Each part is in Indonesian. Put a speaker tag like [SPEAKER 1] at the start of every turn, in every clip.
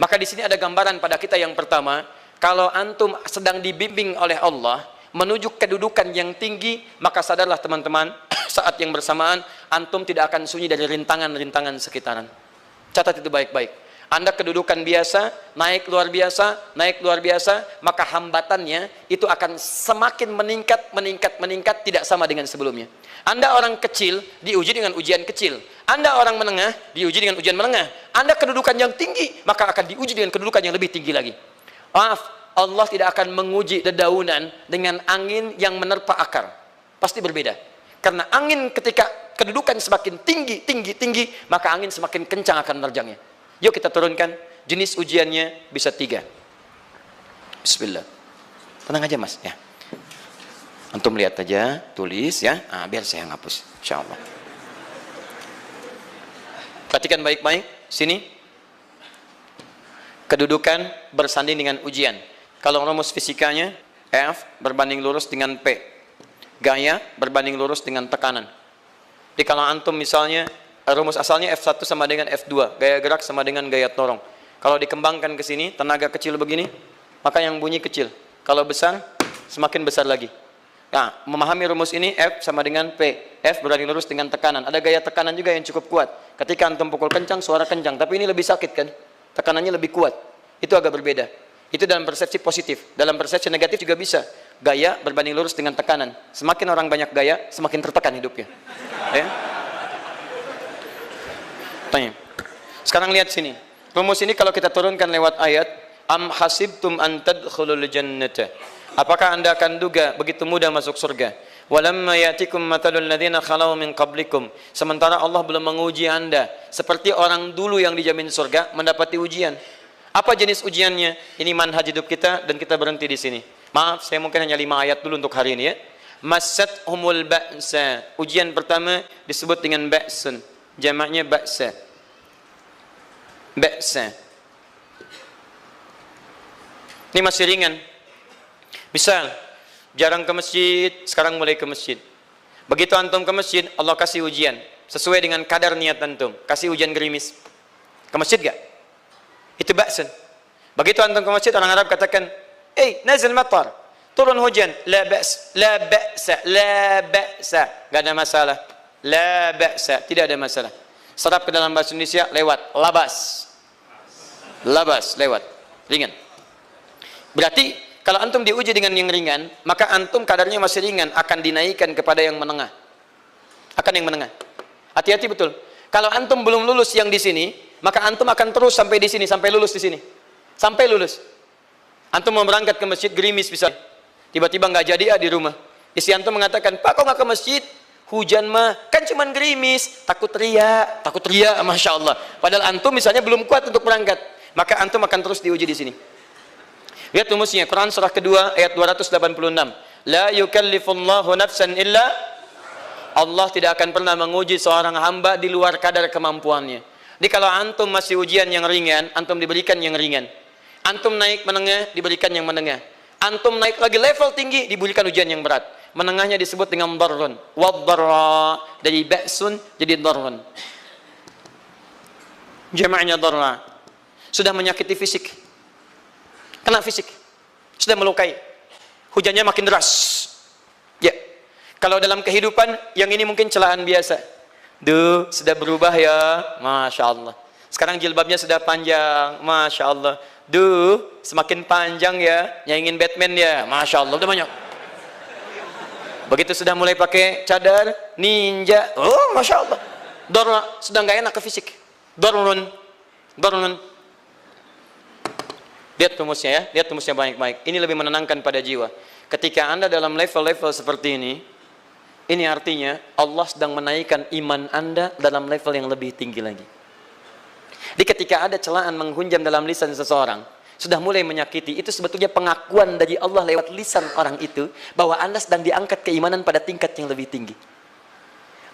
[SPEAKER 1] Maka di sini ada gambaran pada kita yang pertama, kalau antum sedang dibimbing oleh Allah menuju kedudukan yang tinggi, maka sadarlah teman-teman, saat yang bersamaan antum tidak akan sunyi dari rintangan-rintangan sekitaran. Catat itu baik-baik. Anda kedudukan biasa, naik luar biasa, maka hambatannya itu akan semakin meningkat, tidak sama dengan sebelumnya. Anda orang kecil, diuji dengan ujian kecil. Anda orang menengah, diuji dengan ujian menengah. Anda kedudukan yang tinggi, maka akan diuji dengan kedudukan yang lebih tinggi lagi. Maaf, Allah tidak akan menguji dedaunan dengan angin yang menerpa akar. Pasti berbeda. Karena angin ketika kedudukan semakin tinggi, maka angin semakin kencang akan menerjangnya. Yuk kita turunkan, jenis ujiannya bisa 3. Bismillah. Tenang aja mas, ya. Antum lihat aja, tulis ya, biar saya ngapus, insya Allah. Perhatikan baik-baik, sini. Kedudukan bersanding dengan ujian. Kalau rumus fisikanya, F berbanding lurus dengan P. Gaya berbanding lurus dengan tekanan. Jadi kalau antum misalnya, rumus asalnya F1 sama dengan F2, gaya gerak sama dengan gaya dorong. Kalau dikembangkan ke sini, tenaga kecil begini, maka yang bunyi kecil. Kalau besar, semakin besar lagi. Nah, memahami rumus ini, F sama dengan P. F berbanding lurus dengan tekanan. Ada gaya tekanan juga yang cukup kuat. Ketika antum pukul kencang, suara kencang. Tapi ini lebih sakit kan? Tekanannya lebih kuat. Itu agak berbeda. Itu dalam persepsi positif. Dalam persepsi negatif juga bisa. Gaya berbanding lurus dengan tekanan. Semakin orang banyak gaya, semakin tertekan hidupnya. Ya? Tanya. Sekarang lihat sini. Rumus ini kalau kita turunkan lewat ayat, am hasibtum an tadkhulul jannata. Apakah Anda akan duga begitu mudah masuk surga? Walamma yatikum matalul ladzina khalau min qablikum. Sementara Allah belum menguji Anda seperti orang dulu yang dijamin surga mendapati ujian. Apa jenis ujiannya? Ini manhaj hidup kita dan kita berhenti di sini. Maaf, saya mungkin hanya 5 ayat dulu untuk hari ini ya. Massathumul ba'sa. Ujian pertama disebut dengan ba'sun. Jamaknya ba'sa. Ba'sa. Ini masih ringan. Misal, jarang ke masjid, sekarang mulai ke masjid. Begitu antum ke masjid, Allah kasih ujian. Sesuai dengan kadar niat antum. Kasih hujan gerimis. Ke masjid gak? Itu ba'sun. Begitu antum ke masjid, orang Arab katakan, nazil matar. Turun hujan. La ba's, la ba'sa, la ba'sa. Gak ada masalah. La ba'sa, tidak ada masalah. Serap ke dalam bahasa Indonesia, lewat. Labas. Labas, lewat. Ringan. Berarti, kalau antum diuji dengan yang ringan, maka antum kadarnya masih ringan, akan dinaikkan kepada yang menengah. Akan yang menengah. Hati-hati betul. Kalau antum belum lulus yang di sini, maka antum akan terus sampai di sini, sampai lulus di sini. Sampai lulus. Antum mau berangkat ke masjid, gerimis bisa. Tiba-tiba nggak jadi di rumah. Istri antum mengatakan, Pak kok nggak ke masjid? Hujan mah, kan cuman gerimis. Takut teriak, Masya Allah. Padahal antum misalnya belum kuat untuk berangkat. Maka antum akan terus diuji di sini. Lihat rumusnya, Quran surah kedua ayat 286. La yukallifullahu nafsan illa, Allah tidak akan pernah menguji seorang hamba di luar kadar kemampuannya. Jadi kalau antum masih ujian yang ringan, antum diberikan yang ringan. Antum naik menengah, diberikan yang menengah. Antum naik lagi level tinggi, diberikan ujian yang berat. Menengahnya disebut dengan darrun. Waddarra, dari ba'sun jadi darrun. Jama'nya darra. Sudah menyakiti fisik. Kena fisik, sudah melukai, hujannya makin deras. Ya, kalau dalam kehidupan yang ini mungkin celaan biasa. Duh, sudah berubah ya, Masya Allah. Sekarang jilbabnya sudah panjang, Masya Allah. Duh, semakin panjang ya, nyaingin Batman ya, Masya Allah, udah banyak. Begitu sudah mulai pakai cadar, ninja, oh Masya Allah. Dorna, sudah nggak enak ke fisik. Dornun. Lihat rumusnya ya, lihat rumusnya baik-baik. Ini lebih menenangkan pada jiwa. Ketika Anda dalam level-level seperti ini artinya Allah sedang menaikkan iman Anda dalam level yang lebih tinggi lagi. Jadi ketika ada celaan menghunjam dalam lisan seseorang, sudah mulai menyakiti, itu sebetulnya pengakuan dari Allah lewat lisan orang itu, bahwa Anda sedang diangkat keimanan pada tingkat yang lebih tinggi.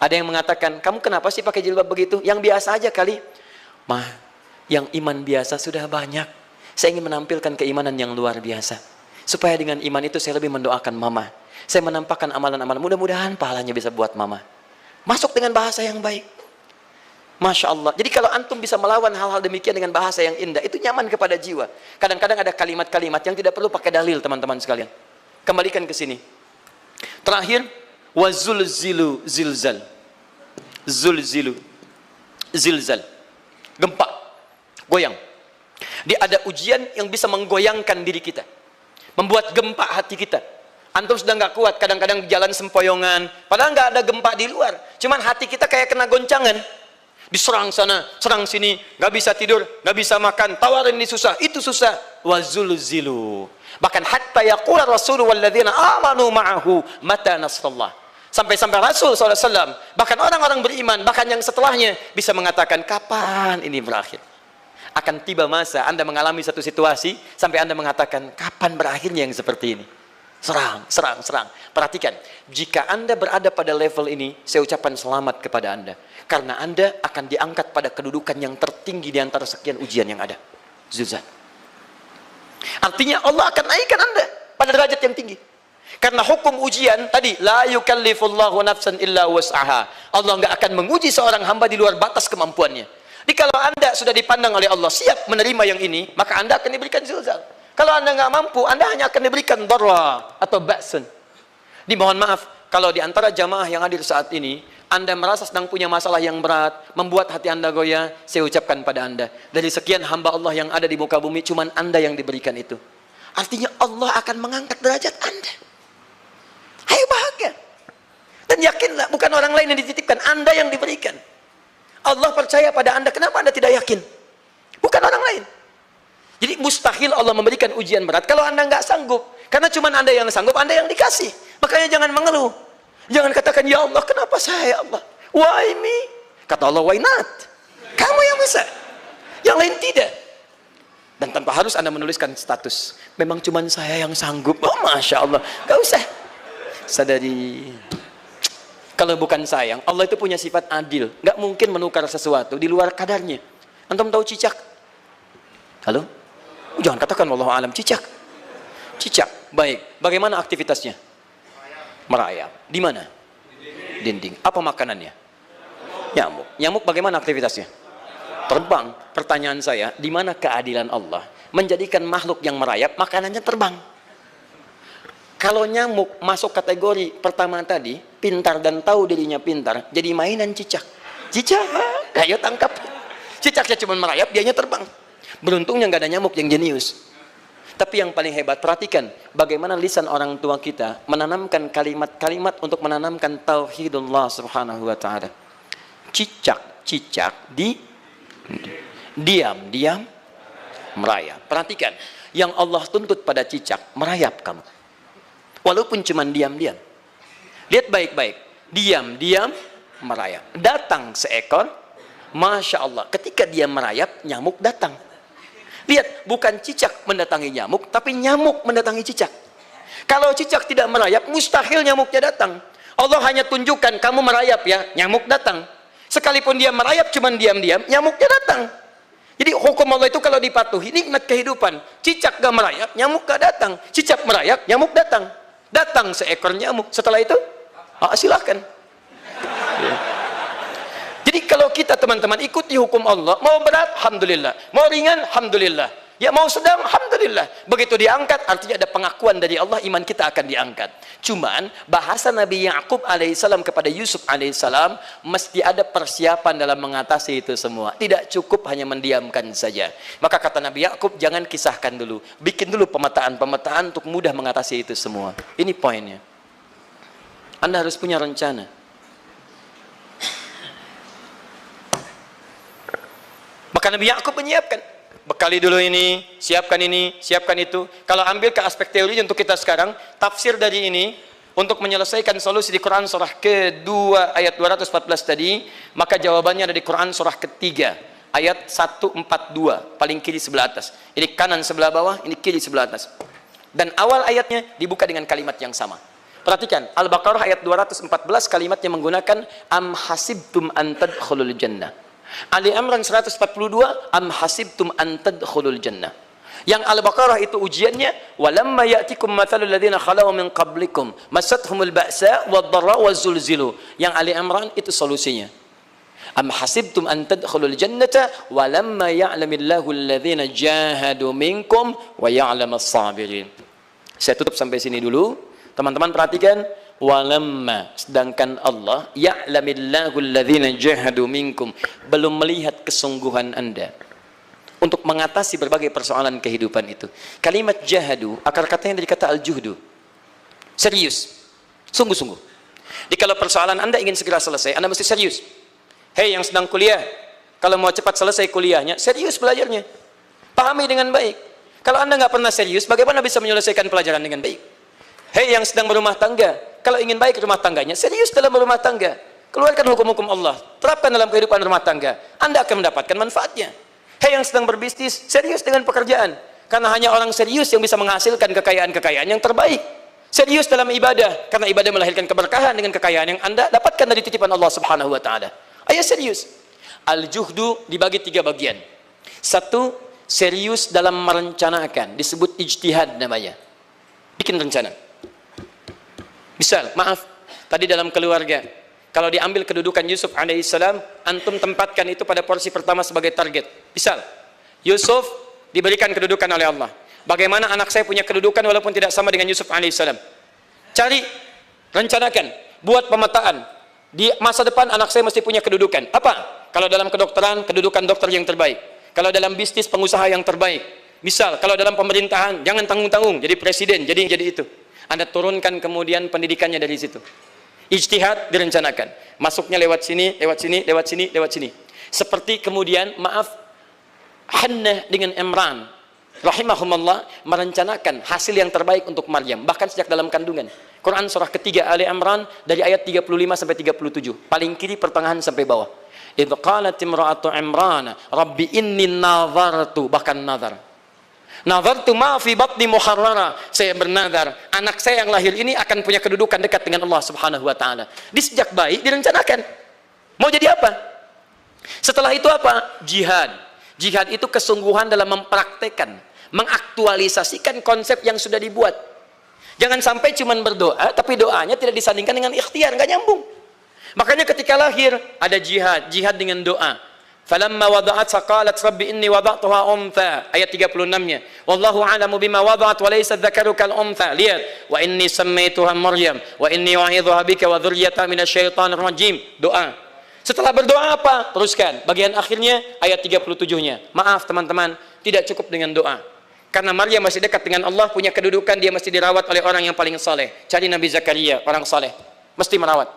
[SPEAKER 1] Ada yang mengatakan, kamu kenapa sih pakai jilbab begitu? Yang biasa aja kali. Mah, yang iman biasa sudah banyak. Saya ingin menampilkan keimanan yang luar biasa. Supaya dengan iman itu saya lebih mendoakan mama. Saya menampakkan amalan-amalan. Mudah-mudahan pahalanya bisa buat mama. Masuk dengan bahasa yang baik. Masya Allah. Jadi kalau antum bisa melawan hal-hal demikian dengan bahasa yang indah, itu nyaman kepada jiwa. Kadang-kadang ada kalimat-kalimat yang tidak perlu pakai dalil, teman-teman sekalian. Kembalikan ke sini. Terakhir, wazulzilu zilzal. Zulzilu zilzal. Gempa, goyang. Dia ada ujian yang bisa menggoyangkan diri kita, membuat gempa hati kita. Antum sudah nggak kuat, kadang-kadang jalan sempoyongan, padahal nggak ada gempa di luar, cuman hati kita kayak kena goncangan. Diserang sana, serang sini, nggak bisa tidur, nggak bisa makan, tawarin ini susah, itu susah. Wazulzilu. Bahkan hatta yaqula Rasulullah walladzina amanu ma'ahu mata nasrullah. Sampai-sampai Rasul SAW, bahkan orang-orang beriman, bahkan yang setelahnya bisa mengatakan, kapan ini berakhir? Akan tiba masa Anda mengalami satu situasi sampai Anda mengatakan, kapan berakhirnya yang seperti ini? Serang, serang, serang. Perhatikan, jika Anda berada pada level ini, saya ucapkan selamat kepada Anda. Karena Anda akan diangkat pada kedudukan yang tertinggi di antara sekian ujian yang ada. Zilzal. Artinya Allah akan naikkan Anda pada derajat yang tinggi. Karena hukum ujian tadi, la yukallifullahu nafsan illa wus'aha. Allah nggak akan menguji seorang hamba di luar batas kemampuannya. Jadi kalau Anda sudah dipandang oleh Allah siap menerima yang ini, maka Anda akan diberikan zilzal. Kalau Anda nggak mampu, Anda hanya akan diberikan darra atau ba'sun. Dimohon maaf, kalau di antara jamaah yang hadir saat ini, Anda merasa sedang punya masalah yang berat, membuat hati Anda goyah, saya ucapkan pada Anda, dari sekian hamba Allah yang ada di muka bumi, cuman Anda yang diberikan itu. Artinya Allah akan mengangkat derajat Anda. Ayo bahagia. Dan yakinlah, bukan orang lain yang dititipkan, Anda yang diberikan. Allah percaya pada Anda, kenapa Anda tidak yakin? Bukan orang lain. Jadi mustahil Allah memberikan ujian berat kalau Anda nggak sanggup. Karena cuma Anda yang sanggup, Anda yang dikasih. Makanya jangan mengeluh. Jangan katakan, ya Allah, kenapa saya, Allah? Why me? Kata Allah, why not? Kamu yang bisa. Yang lain tidak. Dan tanpa harus Anda menuliskan status. Memang cuma saya yang sanggup. Oh, Masya Allah. Gak usah. Sadari. Kalau bukan sayang, Allah itu punya sifat adil. Gak mungkin menukar sesuatu di luar kadarnya. Antum tahu cicak? Halo? Jangan katakan wallahu alam, cicak. Cicak, baik. Bagaimana aktivitasnya? Merayap. Di mana? Dinding. Apa makanannya? Nyamuk. Nyamuk bagaimana aktivitasnya? Terbang. Pertanyaan saya, di mana keadilan Allah menjadikan makhluk yang merayap makanannya terbang? Kalau nyamuk masuk kategori pertama tadi, pintar dan tahu dirinya pintar, jadi mainan cicak. Cicak, ayo tangkap. Cicaknya cuma merayap, dianya terbang. Beruntungnya nggak ada nyamuk yang jenius. Tapi yang paling hebat, perhatikan bagaimana lisan orang tua kita menanamkan kalimat-kalimat untuk menanamkan tauhidullah subhanahu wa ta'ala. Cicak-cicak diam-diam merayap. Perhatikan, yang Allah tuntut pada cicak, merayap kamu. Walaupun cuma diam-diam. Lihat baik-baik, diam-diam merayap. Datang seekor, Masya Allah, ketika dia merayap, nyamuk datang. Lihat, bukan cicak mendatangi nyamuk, tapi nyamuk mendatangi cicak. Kalau cicak tidak merayap, mustahil nyamuknya datang. Allah hanya tunjukkan, kamu merayap ya, nyamuk datang. Sekalipun dia merayap, cuman diam-diam, nyamuknya datang. Jadi hukum Allah itu kalau dipatuhi, nikmat kehidupan. Cicak gak merayap, nyamuk gak datang. Cicak merayap, nyamuk datang. Datang seekor nyamuk. Setelah itu, silahkan. Jadi kalau kita teman-teman ikuti hukum Allah, mau berat, alhamdulillah. Mau ringan, alhamdulillah. Ya mau sedang, alhamdulillah. Begitu diangkat, artinya ada pengakuan dari Allah, iman kita akan diangkat. Cuman, bahasa Nabi Ya'qub alaihissalam kepada Yusuf alaihissalam, mesti ada persiapan dalam mengatasi itu semua. Tidak cukup hanya mendiamkan saja. Maka kata Nabi Ya'qub, jangan kisahkan dulu. Bikin dulu pemetaan-pemetaan untuk mudah mengatasi itu semua. Ini poinnya. Anda harus punya rencana. Maka Nabi Ya'qub menyiapkan, bekali dulu ini, siapkan itu. Kalau ambil ke aspek teori untuk kita sekarang, tafsir dari ini untuk menyelesaikan solusi di Quran surah kedua ayat 214 tadi, maka jawabannya ada di Quran surah ketiga ayat 142, paling kiri sebelah atas. Ini kanan sebelah bawah, ini kiri sebelah atas. Dan awal ayatnya dibuka dengan kalimat yang sama. Perhatikan, Al-Baqarah ayat 214 kalimatnya menggunakan am hasibtum an tadkhulul jannah. Ali Imran 142 am hasibtum an tadkhulul jannah. Yang Al-Baqarah itu ujiannya, walamma ya'tikum mathalul ladzina khalau min qablikum masathumul ba'sa wad-dharra waz-zulzilu. Yang Ali Imran itu solusinya. Am hasibtum an tadkhulul jannata walamma ya'lamillahu alladhina jahadu minkum wa ya'lamas sabirin. Saya tutup sampai sini dulu. Teman-teman perhatikan, walamma, sedangkan Allah ya'lamillahu alladhina jahadu minkum, belum melihat kesungguhan Anda untuk mengatasi berbagai persoalan kehidupan itu. Kalimat jahadu, akar katanya dari kata al-juhdu. Serius, sungguh-sungguh. Jadi kalau persoalan Anda ingin segera selesai, Anda mesti serius. Hei yang sedang kuliah, kalau mau cepat selesai kuliahnya, serius belajarnya. Pahami dengan baik. Kalau Anda nggak pernah serius, bagaimana bisa menyelesaikan pelajaran dengan baik? Hei yang sedang berumah tangga, kalau ingin baik rumah tangganya, serius dalam berumah tangga. Keluarkan hukum-hukum Allah, terapkan dalam kehidupan rumah tangga. Anda akan mendapatkan manfaatnya. Hei yang sedang berbisnis, serius dengan pekerjaan. Karena hanya orang serius yang bisa menghasilkan kekayaan-kekayaan yang terbaik. Serius dalam ibadah, karena ibadah melahirkan keberkahan dengan kekayaan yang Anda dapatkan dari titipan Allah Subhanahu wa taala. Ayo serius. Al-juhdu dibagi 3 bagian. 1, serius dalam merencanakan, disebut ijtihad namanya. Bikin rencana. Misal, maaf, tadi dalam keluarga, kalau diambil kedudukan Yusuf alaihissalam, antum tempatkan itu pada porsi pertama sebagai target. Misal, Yusuf diberikan kedudukan oleh Allah. Bagaimana anak saya punya kedudukan walaupun tidak sama dengan Yusuf alaihissalam? Cari, rencanakan, buat pemetaan. Di masa depan anak saya mesti punya kedudukan. Apa? Kalau dalam kedokteran, kedudukan dokter yang terbaik. Kalau dalam bisnis, pengusaha yang terbaik. Misal, kalau dalam pemerintahan, jangan tanggung-tanggung, jadi presiden, jadi itu. Anda turunkan kemudian pendidikannya dari situ. Ijtihad direncanakan. Masuknya lewat sini, lewat sini, lewat sini, lewat sini. Seperti kemudian, maaf, Hannah dengan Imran, rahimahumullah, merencanakan hasil yang terbaik untuk Maryam, bahkan sejak dalam kandungan. Quran surah ketiga Ali Imran dari ayat 35 sampai 37, paling kiri pertengahan sampai bawah. Idz qalat imra'atu Imran rabbi inni nazartu, bahkan nazar. Nazartu ma fi batni muharrara, saya bernazar anak saya yang lahir ini akan punya kedudukan dekat dengan Allah Subhanahu wa taala. Di sejak bayi direncanakan. Mau jadi apa? Setelah itu apa? Jihad. Jihad itu kesungguhan dalam mempraktekkan, mengaktualisasikan konsep yang sudah dibuat. Jangan sampai cuma berdoa, tapi doanya tidak disandingkan dengan ikhtiar, nggak nyambung. Makanya ketika lahir, ada jihad, jihad dengan doa. Falamma wada'at saqalat rabbi inni wada'tuha untha, ayat 36-nya. Wallahu a'lamu bima wada'at wa laysa dzakaru kal untha. Lihat, wa inni sammaituha Maryam wa inni u'idzuha bika wa dzurriyyataha minasyaitonir rajim. Doa. Setelah berdoa apa? Teruskan. Bagian akhirnya ayat 37-nya. Maaf teman-teman, tidak cukup dengan doa. Karena Maryam masih dekat dengan Allah, punya kedudukan, dia mesti dirawat oleh orang yang paling saleh. Cari Nabi Zakaria, orang saleh, mesti merawat.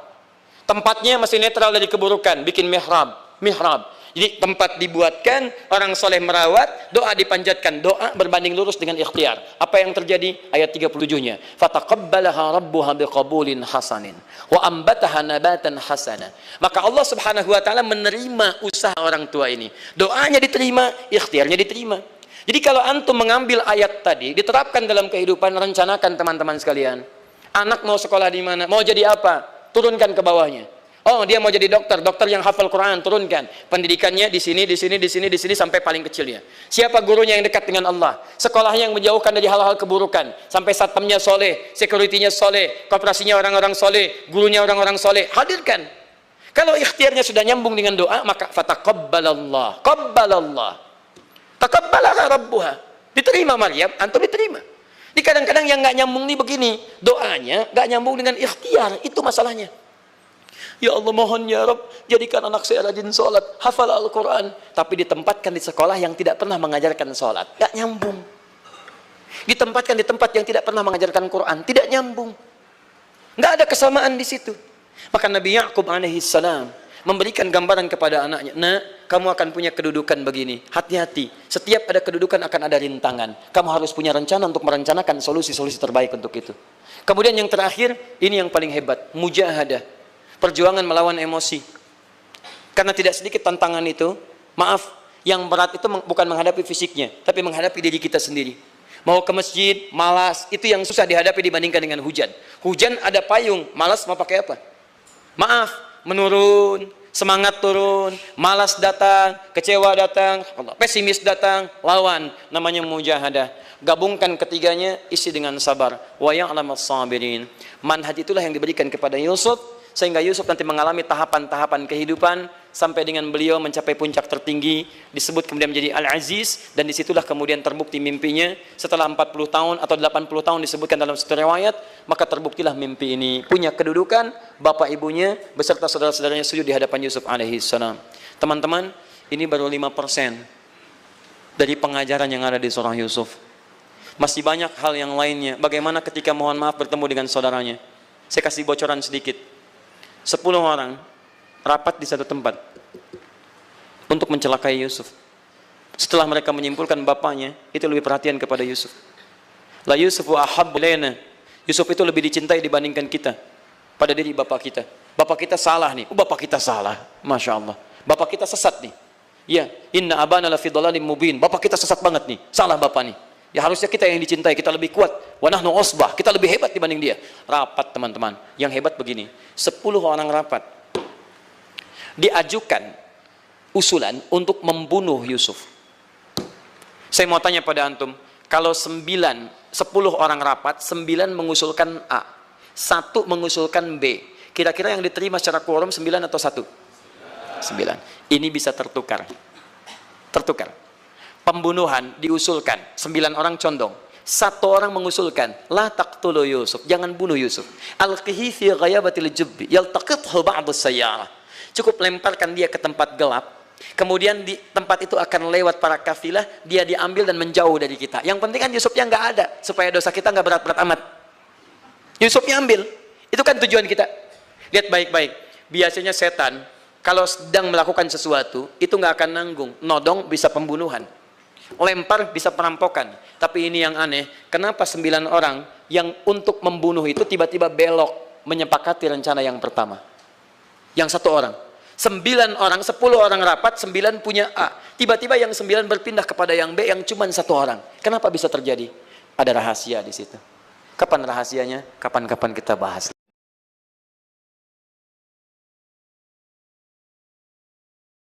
[SPEAKER 1] Tempatnya mesti netral dari keburukan, bikin mihrab. Jadi tempat dibuatkan, orang saleh merawat, doa dipanjatkan, doa berbanding lurus dengan ikhtiar. Apa yang terjadi? Ayat 37-nya. Fataqabbalaha rabbuha biqabulin hasanin wa ambataha nabatan hasana. Maka Allah Subhanahu wa taala menerima usaha orang tua ini. Doanya diterima, ikhtiarnya diterima. Jadi kalau antum mengambil ayat tadi, diterapkan dalam kehidupan, rencanakan teman-teman sekalian. Anak mau sekolah di mana? Mau jadi apa? Turunkan ke bawahnya. Oh, dia mau jadi dokter, dokter yang hafal Quran, turunkan. Pendidikannya di sini, di sini, di sini, di sini sampai paling kecilnya. Siapa gurunya yang dekat dengan Allah? Sekolahnya yang menjauhkan dari hal-hal keburukan, sampai satpamnya soleh, securitynya soleh, koperasinya orang-orang soleh, gurunya orang-orang soleh. Hadirkan. Kalau ikhtiarnya sudah nyambung dengan doa, maka fataqabbalallah, qabbalallah. Taqabbalaha rabbuha, diterima Maryam, antum diterima. Di kadang-kadang yang nggak nyambung nih begini, doanya nggak nyambung dengan ikhtiar, itu masalahnya. Ya Allah mohon ya Rabb, jadikan anak saya rajin sholat, hafal Al-Quran, tapi ditempatkan di sekolah yang tidak pernah mengajarkan sholat, nggak nyambung. Ditempatkan di tempat yang tidak pernah mengajarkan Quran, tidak nyambung. Nggak ada kesamaan di situ. Maka Nabi Ya'qub alaihissalam memberikan gambaran kepada anaknya, nak, kamu akan punya kedudukan begini, hati-hati, setiap ada kedudukan akan ada rintangan, kamu harus punya rencana untuk merencanakan solusi-solusi terbaik untuk itu. Kemudian yang terakhir, ini yang paling hebat, mujahadah, perjuangan melawan emosi. Karena tidak sedikit tantangan itu, maaf, yang berat itu bukan menghadapi fisiknya, tapi menghadapi diri kita sendiri. Mau ke masjid, malas, itu yang susah dihadapi dibandingkan dengan hujan. Hujan ada payung, malas mau pakai apa? Maaf, menurun, semangat turun, malas datang, kecewa datang, pesimis datang, lawan, namanya mujahadah. Gabungkan ketiganya, isi dengan sabar. Wa ya'lamas sabirin. Manhaj itulah yang diberikan kepada Yusuf, sehingga Yusuf nanti mengalami tahapan-tahapan kehidupan sampai dengan beliau mencapai puncak tertinggi, disebut kemudian menjadi Al-Aziz, dan disitulah kemudian terbukti mimpinya. Setelah 40 tahun atau 80 tahun disebutkan dalam satu riwayat, maka terbuktilah mimpi ini punya kedudukan bapak ibunya beserta saudara-saudaranya sujud di hadapan Yusuf alaihissalam. Teman-teman, ini baru 5% dari pengajaran yang ada di surah Yusuf. Masih banyak hal yang lainnya. Bagaimana ketika mohon maaf bertemu dengan saudaranya. Saya kasih bocoran sedikit. 10 orang rapat di satu tempat untuk mencelakai Yusuf. Setelah mereka menyimpulkan bapaknya itu lebih perhatian kepada Yusuf. La Yusufu ahabbu ilaina. Yusuf itu lebih dicintai dibandingkan kita pada diri bapak kita. Bapak kita salah nih. Bapak kita salah. Masya Allah. Bapak kita sesat nih. Ya, inna abana la fi dhalalim mubin. Bapak kita sesat banget nih. Salah bapak nih. Ya harusnya kita yang dicintai, kita lebih kuat. Wa nahnu usbah, kita lebih hebat dibanding dia. Rapat teman-teman. Yang hebat begini, 10 orang rapat. Diajukan usulan untuk membunuh Yusuf. Saya mau tanya pada antum, kalau 10 orang rapat, 9 mengusulkan A, 1 mengusulkan B. Kira-kira yang diterima secara quorum 9 atau 1? 9. Ini bisa tertukar. Tertukar. Pembunuhan diusulkan, 9 orang condong. 1 orang mengusulkan, la taqtulu Yusuf, jangan bunuh Yusuf. Alqihi fi ghayabatil jubbi, yaltaqithu ba'du sayyarah. Cukup lemparkan dia ke tempat gelap. Kemudian di tempat itu akan lewat para kafilah, dia diambil dan menjauh dari kita. Yang penting kan Yusufnya nggak ada, supaya dosa kita nggak berat-berat amat. Yusufnya ambil, itu kan tujuan kita. Lihat baik-baik. Biasanya setan kalau sedang melakukan sesuatu itu nggak akan nanggung. Nodong bisa pembunuhan. Lempar bisa perampokan. Tapi ini yang aneh, kenapa 9 orang yang untuk membunuh itu tiba-tiba belok menyepakati rencana yang pertama? Yang 1 orang. 9 orang, 10 orang rapat, 9 punya A. Tiba-tiba yang 9 berpindah kepada yang B yang cuma 1 orang. Kenapa bisa terjadi? Ada rahasia di situ. Kapan rahasianya? Kapan-kapan kita bahas.